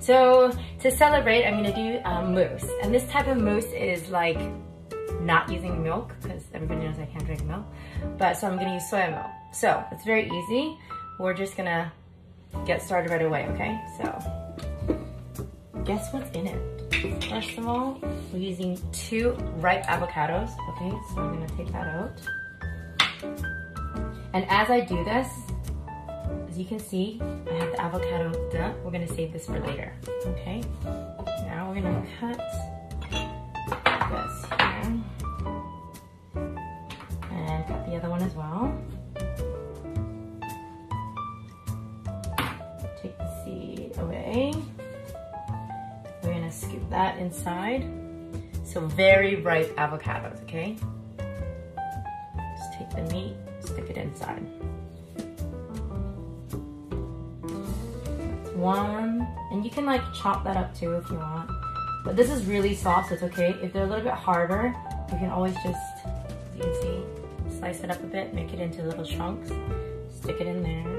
So to celebrate, I'm gonna do mousse. And this type of mousse is like not using milk because everybody knows I can't drink milk. But so I'm gonna use soya milk. So it's very easy. We're just gonna get started right away, okay? So guess what's in it? First of all, we're using 2 ripe avocados, okay? So I'm gonna take that out. And as I do this, as you can see, I have the avocado done. We're gonna save this for later, okay? Now we're gonna cut this here. And cut the other one as well. Take the seed away. We're gonna scoop that inside. So very ripe avocados, okay? Just take the meat, stick it inside. One, and you can like chop that up too if you want. But this is really soft, so it's okay. If they're a little bit harder, you can always just, as you can see, slice it up a bit, make it into little chunks, stick it in there.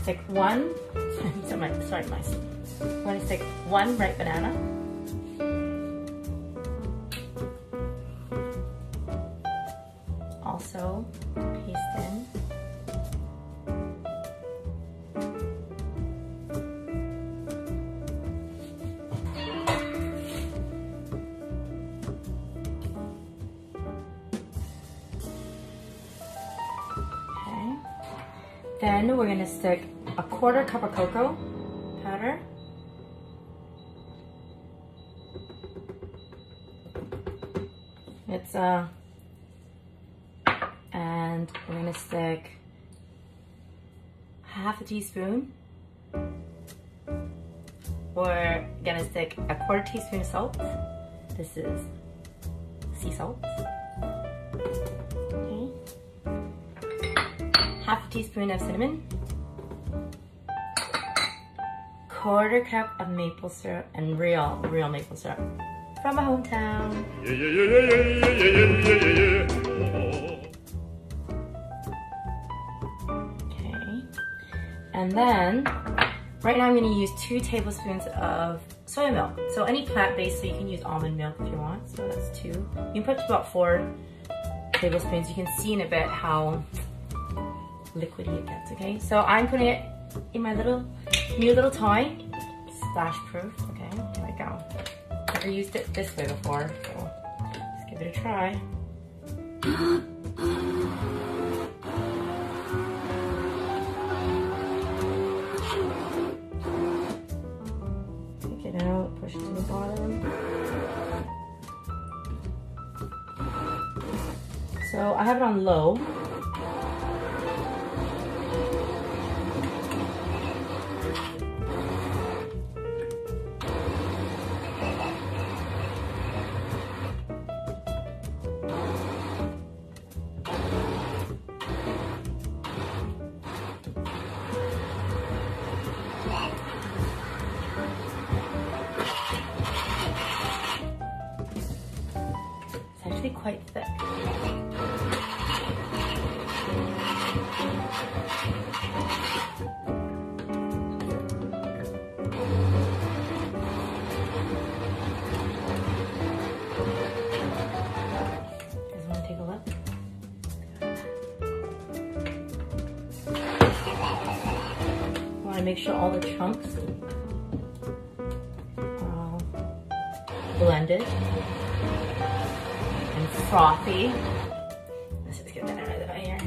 Stick one, sorry, mice. I'm going to stick 1 ripe banana. Also paste in. Okay. Then we're going to stick a 1/4 cup of cocoa powder. It's and we're gonna stick 1/2 teaspoon. We're gonna stick a 1/4 teaspoon of salt. This is sea salt. Okay. 1/2 teaspoon of cinnamon. 1/4 cup of maple syrup, and real maple syrup from my hometown. Okay, and then right now I'm going to use 2 tablespoons of soy milk. So any plant-based, so you can use almond milk if you want. So that's 2. You can put about 4 tablespoons. You can see in a bit how liquidy it gets. Okay, so I'm putting it in my new little toy, splash proof. Okay, here we go. Never used it this way before, so let's give it a try. Take it out, push it to the bottom. So I have it on low. Actually quite thick. You guys want to take a look? I want to make sure all the chunks are all blended. Frothy. Let's just get that out of the way here.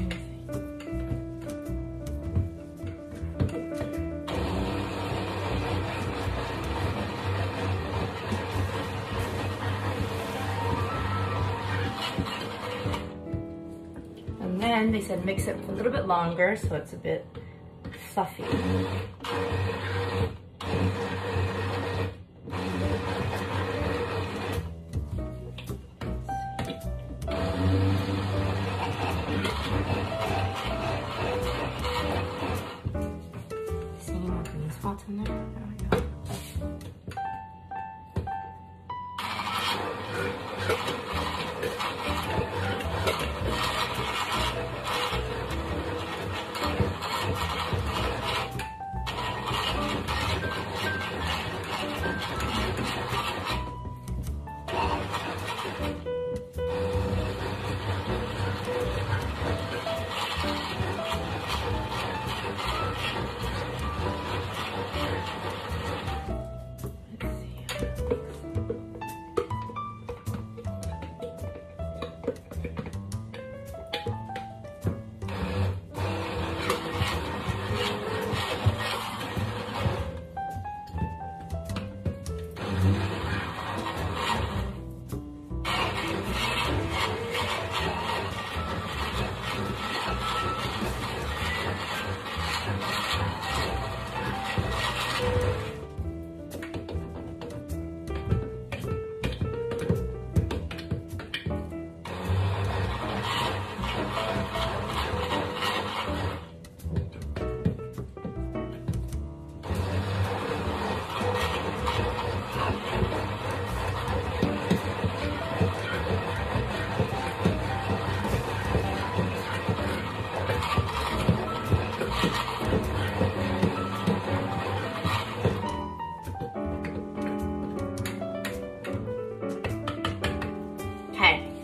And then they said mix it a little bit longer so it's a bit fluffy. See any more green spots in there? There we go.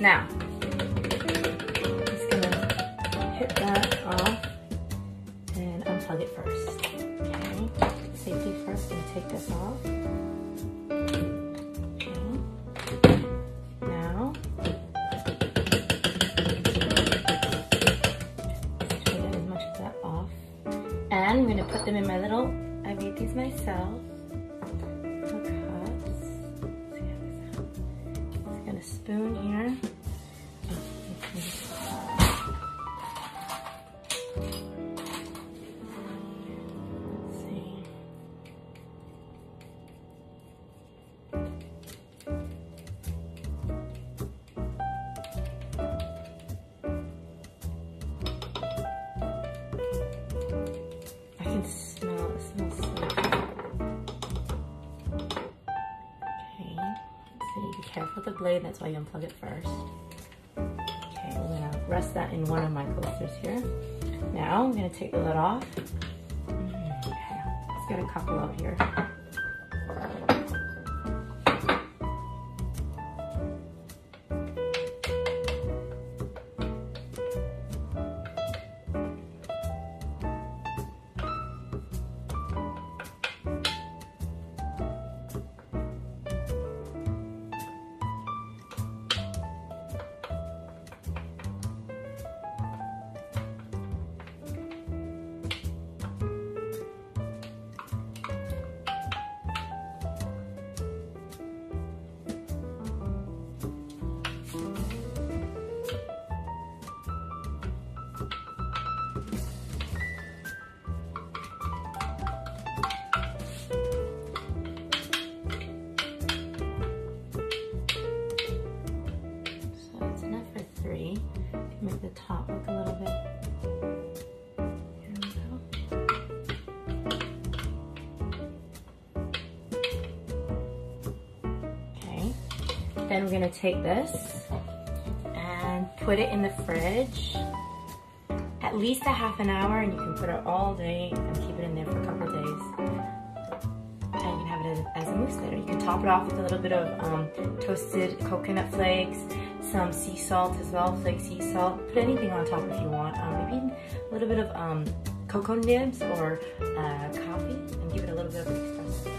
Now, I'm just gonna hit that off and unplug it first. Okay, safety first, gonna take this off. Okay, now, try to get as much of that off. And I'm gonna put them in my little, I made these myself. Spoon here. Let's see. I can smell it. It smells so good. Be careful with the blade, that's why you unplug it first. Okay, I'm gonna rest that in one of my coasters here. Now I'm gonna take the lid off. Okay, let's get a couple out here. Make the top look a little bit. Here we go. Okay, then we're gonna take this and put it in the fridge at least a half an hour, and you can put it all day and keep it in there for a couple of days. And you can have it as a mousse later. You can top it off with a little bit of toasted coconut flakes, some sea salt as well, flake sea salt. Put anything on top if you want. Maybe a little bit of cocoa nibs or coffee, and give it a little bit of an espresso.